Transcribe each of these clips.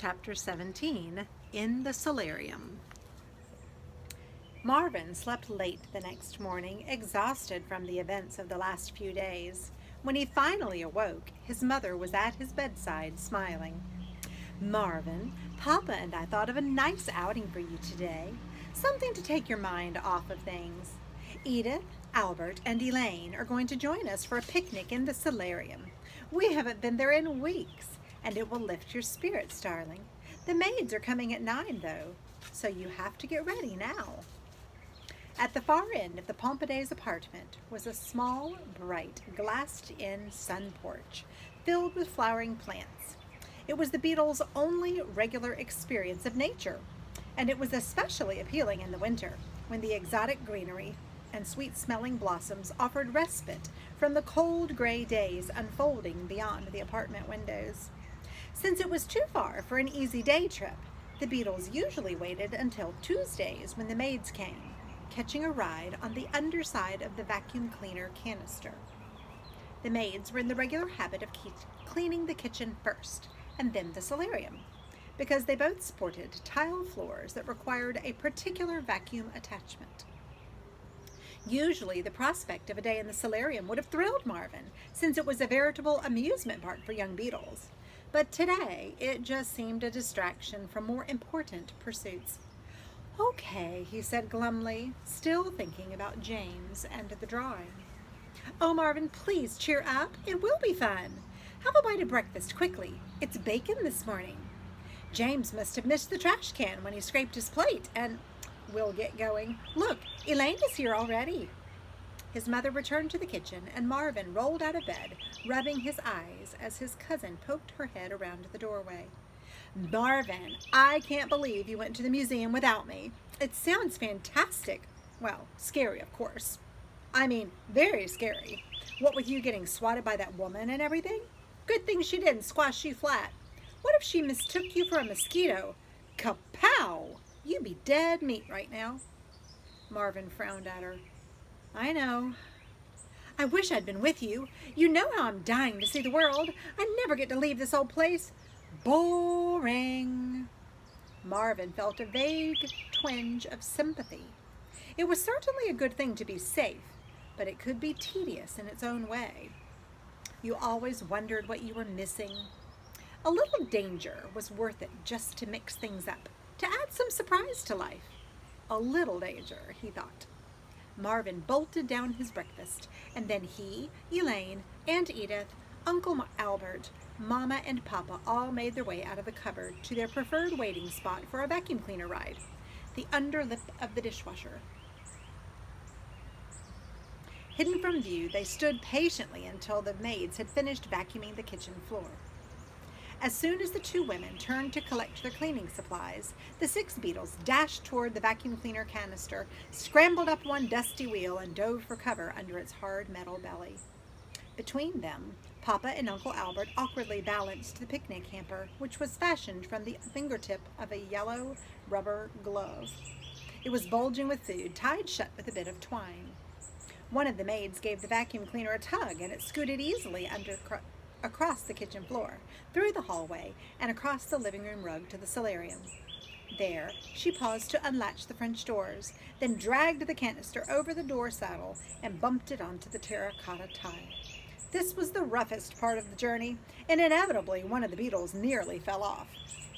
Chapter 17, In the Solarium. Marvin slept late the next morning, exhausted from the events of the last few days. When he finally awoke, his mother was at his bedside, smiling. "Marvin, Papa and I thought of a nice outing for you today. Something to take your mind off of things. Edith, Albert, and Elaine are going to join us for a picnic in the solarium. We haven't been there in weeks, and it will lift your spirits, darling. The maids are coming at 9, though, so you have to get ready now." At the far end of the Pompidets' apartment was a small, bright, glassed-in sun porch filled with flowering plants. It was the Beatles' only regular experience of nature, and it was especially appealing in the winter, when the exotic greenery and sweet-smelling blossoms offered respite from the cold gray days unfolding beyond the apartment windows. Since it was too far for an easy day trip, the Beatles usually waited until Tuesdays when the maids came, catching a ride on the underside of the vacuum cleaner canister. The maids were in the regular habit of cleaning the kitchen first, and then the solarium, because they both sported tile floors that required a particular vacuum attachment. Usually, the prospect of a day in the solarium would have thrilled Marvin, since it was a veritable amusement park for young Beatles. But today, it just seemed a distraction from more important pursuits. "Okay," he said glumly, still thinking about James and the drawing. "Oh, Marvin, please cheer up. It will be fun. Have a bite of breakfast quickly. It's bacon this morning. James must have missed the trash can when he scraped his plate, and we'll get going. Look, Elaine is here already." His mother returned to the kitchen, and Marvin rolled out of bed, rubbing his eyes as his cousin poked her head around the doorway. "Marvin, I can't believe you went to the museum without me. It sounds fantastic. Well, scary, of course. I mean, very scary. What with you getting swatted by that woman and everything? Good thing she didn't squash you flat. What if she mistook you for a mosquito? Kapow! You'd be dead meat right now." Marvin frowned at her. "I know. I wish I'd been with you. You know how I'm dying to see the world. I never get to leave this old place. Boring." Marvin felt a vague twinge of sympathy. It was certainly a good thing to be safe, but it could be tedious in its own way. You always wondered what you were missing. A little danger was worth it just to mix things up, to add some surprise to life. A little danger, he thought. Marvin bolted down his breakfast, and then he, Elaine, Aunt Edith, Uncle Albert, Mama, and Papa all made their way out of the cupboard to their preferred waiting spot for a vacuum cleaner ride, the underlip of the dishwasher. Hidden from view, they stood patiently until the maids had finished vacuuming the kitchen floor. As soon as the two women turned to collect their cleaning supplies, the 6 Beatles dashed toward the vacuum cleaner canister, scrambled up one dusty wheel, and dove for cover under its hard metal belly. Between them, Papa and Uncle Albert awkwardly balanced the picnic hamper, which was fashioned from the fingertip of a yellow rubber glove. It was bulging with food, tied shut with a bit of twine. One of the maids gave the vacuum cleaner a tug, and it scooted easily across the kitchen floor, through the hallway, and across the living room rug to the solarium. There, she paused to unlatch the French doors, then dragged the canister over the door saddle and bumped it onto the terracotta tile. This was the roughest part of the journey, and inevitably one of the Beatles nearly fell off.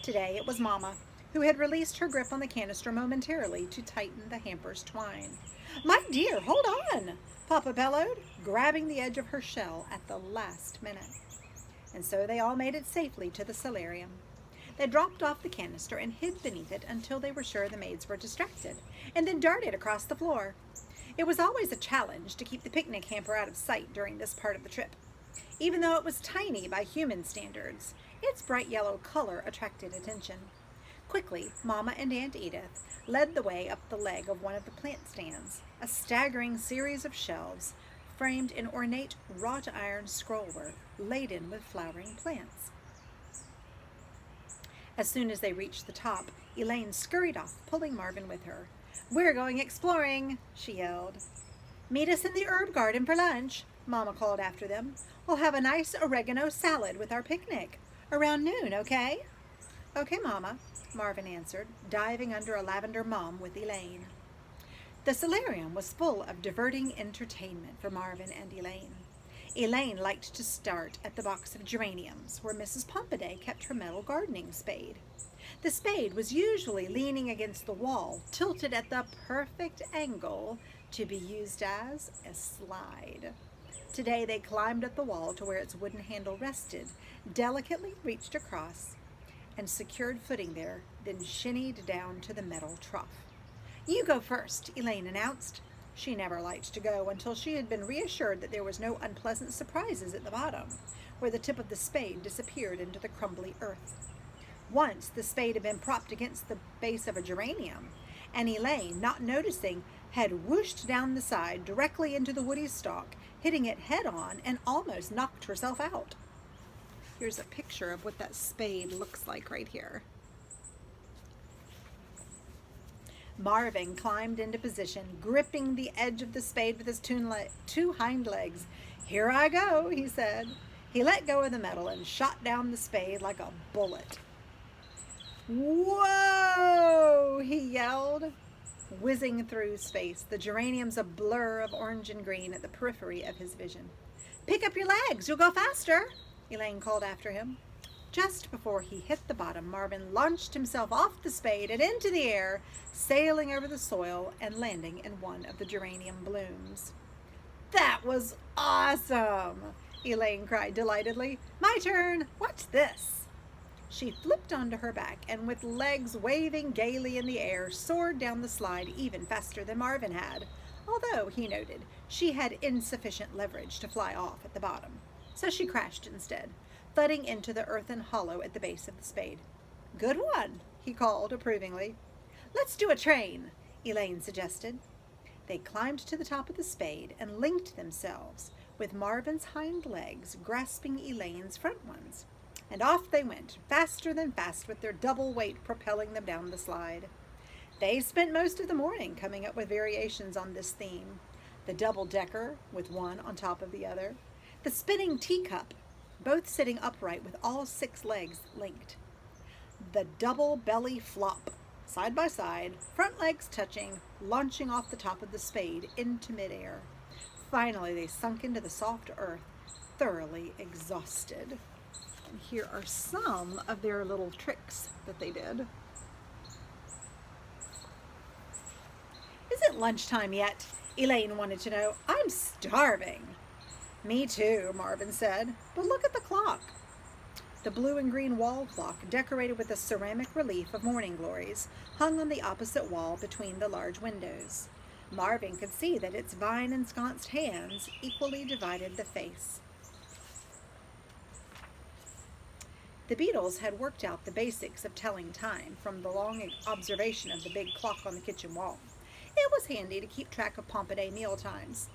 Today it was Mama, who had released her grip on the canister momentarily to tighten the hamper's twine. "My dear, hold on!" Papa bellowed, grabbing the edge of her shell at the last minute. And so they all made it safely to the solarium. They dropped off the canister and hid beneath it until they were sure the maids were distracted, and then darted across the floor. It was always a challenge to keep the picnic hamper out of sight during this part of the trip. Even though it was tiny by human standards, its bright yellow color attracted attention. Quickly, Mama and Aunt Edith led the way up the leg of one of the plant stands, a staggering series of shelves framed in ornate wrought iron scrollwork laden with flowering plants. As soon as they reached the top, Elaine scurried off, pulling Marvin with her. "We're going exploring," she yelled. "Meet us in the herb garden for lunch," Mama called after them. "We'll have a nice oregano salad with our picnic. Around noon, okay?" Okay, Mama, Marvin answered, diving under a lavender mum with Elaine. The solarium was full of diverting entertainment for Marvin and Elaine. Elaine liked to start at the box of geraniums, where Mrs. Pompaday kept her metal gardening spade. The spade was usually leaning against the wall, tilted at the perfect angle to be used as a slide. Today they climbed up the wall to where its wooden handle rested, delicately reached across, and secured footing there, then shinnied down to the metal trough. You go first, Elaine announced. She never liked to go until she had been reassured that there was no unpleasant surprises at the bottom, where the tip of the spade disappeared into the crumbly earth. Once the spade had been propped against the base of a geranium, and Elaine, not noticing, had whooshed down the side directly into the woody stalk, hitting it head on and almost knocked herself out. Here's a picture of what that spade looks like right here. Marvin climbed into position, gripping the edge of the spade with his two hind legs. Here I go, he said. He let go of the metal and shot down the spade like a bullet. Whoa, he yelled, whizzing through space, the geraniums a blur of orange and green at the periphery of his vision. Pick up your legs, you'll go faster, Elaine called after him. Just before he hit the bottom, Marvin launched himself off the spade and into the air, sailing over the soil and landing in one of the geranium blooms. That was awesome, Elaine cried delightedly. My turn. What's this? She flipped onto her back and with legs waving gaily in the air, soared down the slide even faster than Marvin had, although, he noted, she had insufficient leverage to fly off at the bottom. So she crashed instead, thudding into the earthen hollow at the base of the spade. Good one, he called approvingly. Let's do a train, Elaine suggested. They climbed to the top of the spade and linked themselves, with Marvin's hind legs grasping Elaine's front ones. And off they went, faster than fast, with their double weight propelling them down the slide. They spent most of the morning coming up with variations on this theme. The double-decker, with one on top of the other. The spinning teacup, both sitting upright with all 6 legs linked. The double belly flop, side by side, front legs touching, launching off the top of the spade into midair. Finally, they sunk into the soft earth, thoroughly exhausted. And here are some of their little tricks that they did. Is it lunchtime yet? Elaine wanted to know. I'm starving. Me too, Marvin said, but look at the clock. The blue and green wall clock, decorated with a ceramic relief of morning glories, hung on the opposite wall between the large windows. Marvin could see that its vine-ensconced hands equally divided the face. The Beatles had worked out the basics of telling time from the long observation of the big clock on the kitchen wall. It was handy to keep track of Pompaday meal times.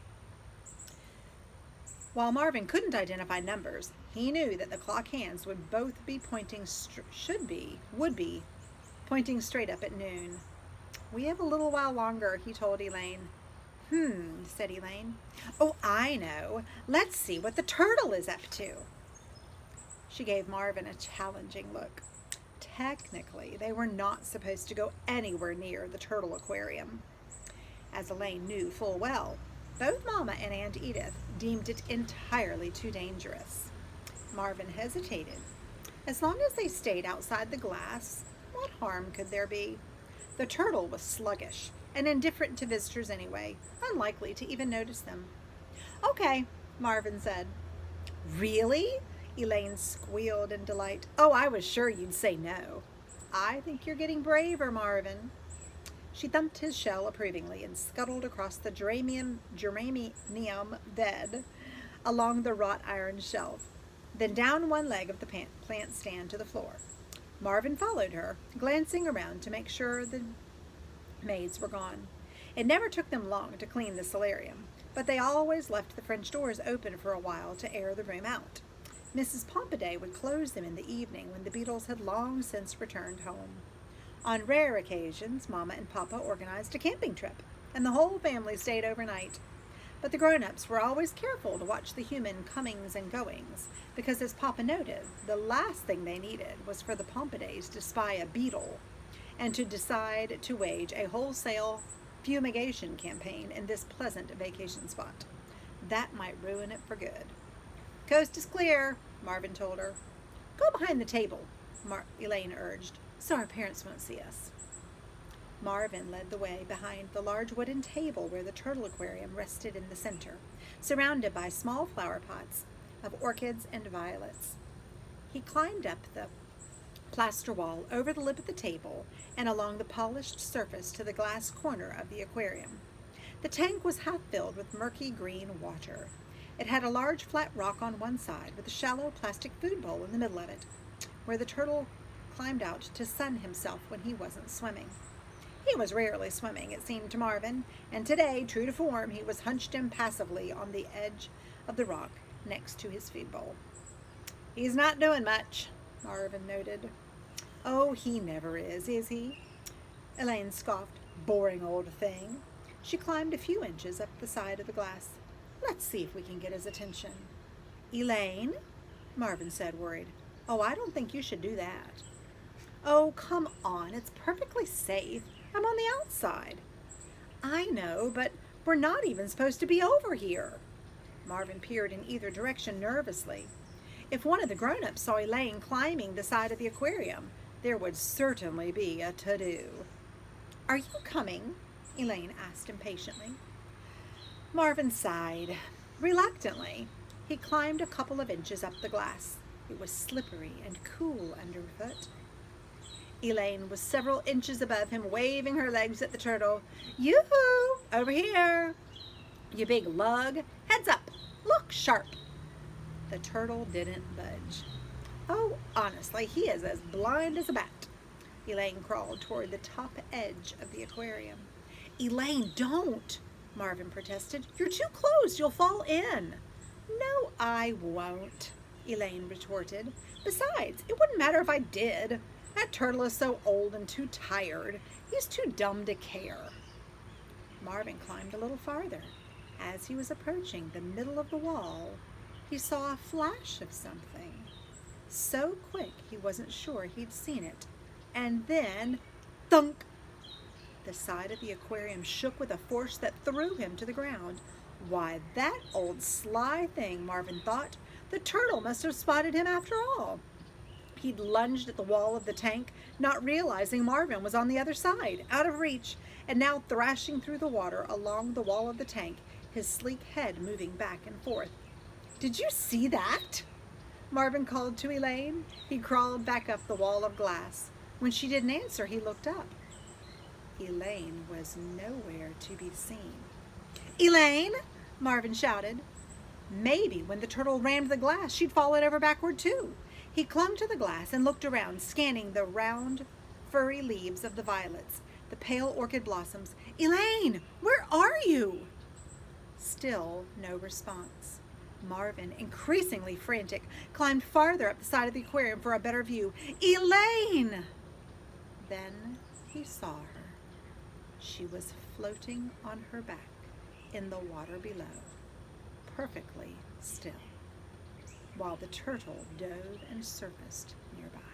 While Marvin couldn't identify numbers, he knew that the clock hands would both be pointing pointing straight up at noon. We have a little while longer, he told Elaine. Said Elaine. Oh, I know. Let's see what the turtle is up to. She gave Marvin a challenging look. Technically, they were not supposed to go anywhere near the turtle aquarium. As Elaine knew full well, both Mama and Aunt Edith deemed it entirely too dangerous. Marvin hesitated. As long as they stayed outside the glass, what harm could there be? The turtle was sluggish and indifferent to visitors anyway, unlikely to even notice them. Okay, Marvin said. Really? Elaine squealed in delight. Oh, I was sure you'd say no. I think you're getting braver, Marvin. She thumped his shell approvingly and scuttled across the geranium bed along the wrought iron shelf, then down one leg of the plant stand to the floor. Marvin followed her, glancing around to make sure the maids were gone. It never took them long to clean the solarium, but they always left the French doors open for a while to air the room out. Mrs. Pompaday would close them in the evening when the Beatles had long since returned home. On rare occasions, Mama and Papa organized a camping trip, and the whole family stayed overnight. But the grown-ups were always careful to watch the human comings and goings, because as Papa noted, the last thing they needed was for the Pompadays to spy a beetle and to decide to wage a wholesale fumigation campaign in this pleasant vacation spot. That might ruin it for good. Coast is clear, Marvin told her. Go behind the table, Elaine urged, so our parents won't see us. Marvin led the way behind the large wooden table where the turtle aquarium rested in the center, surrounded by small flower pots of orchids and violets. He climbed up the plaster wall over the lip of the table and along the polished surface to the glass corner of the aquarium. The tank was half filled with murky green water. It had a large flat rock on one side with a shallow plastic food bowl in the middle of it, where the turtle climbed out to sun himself when he wasn't swimming. He was rarely swimming, it seemed to Marvin, and today, true to form, he was hunched impassively on the edge of the rock next to his food bowl. He's not doing much, Marvin noted. Oh, he never is he? Elaine scoffed. Boring old thing. She climbed a few inches up the side of the glass. Let's see if we can get his attention. Elaine, Marvin said, worried. Oh, I don't think you should do that. Oh, come on, it's perfectly safe. I'm on the outside. I know, but we're not even supposed to be over here. Marvin peered in either direction nervously. If one of the grown-ups saw Elaine climbing the side of the aquarium, there would certainly be a to-do. Are you coming? Elaine asked impatiently. Marvin sighed. Reluctantly, he climbed a couple of inches up the glass. It was slippery and cool underfoot. Elaine was several inches above him, waving her legs at the turtle. Yoo-hoo! Over here! You big lug! Heads up! Look sharp! The turtle didn't budge. Oh, honestly, he is as blind as a bat. Elaine crawled toward the top edge of the aquarium. Elaine, don't! Marvin protested. You're too close. You'll fall in. No, I won't, Elaine retorted. Besides, it wouldn't matter if I did. That turtle is so old and too tired. He's too dumb to care. Marvin climbed a little farther. As he was approaching the middle of the wall, he saw a flash of something. So quick he wasn't sure he'd seen it. And then, thunk! The side of the aquarium shook with a force that threw him to the ground. Why, that old sly thing, Marvin thought. The turtle must have spotted him after all. He'd lunged at the wall of the tank, not realizing Marvin was on the other side, out of reach, and now thrashing through the water along the wall of the tank, his sleek head moving back and forth. Did you see that? Marvin called to Elaine. He crawled back up the wall of glass. When she didn't answer, he looked up. Elaine was nowhere to be seen. Elaine! Marvin shouted. Maybe when the turtle rammed the glass, she'd fallen over backward too. He clung to the glass and looked around, scanning the round, furry leaves of the violets, the pale orchid blossoms. Elaine, where are you? Still no response. Marvin, increasingly frantic, climbed farther up the side of the aquarium for a better view. Elaine! Then he saw her. She was floating on her back in the water below, perfectly still, while the turtle dove and surfaced nearby.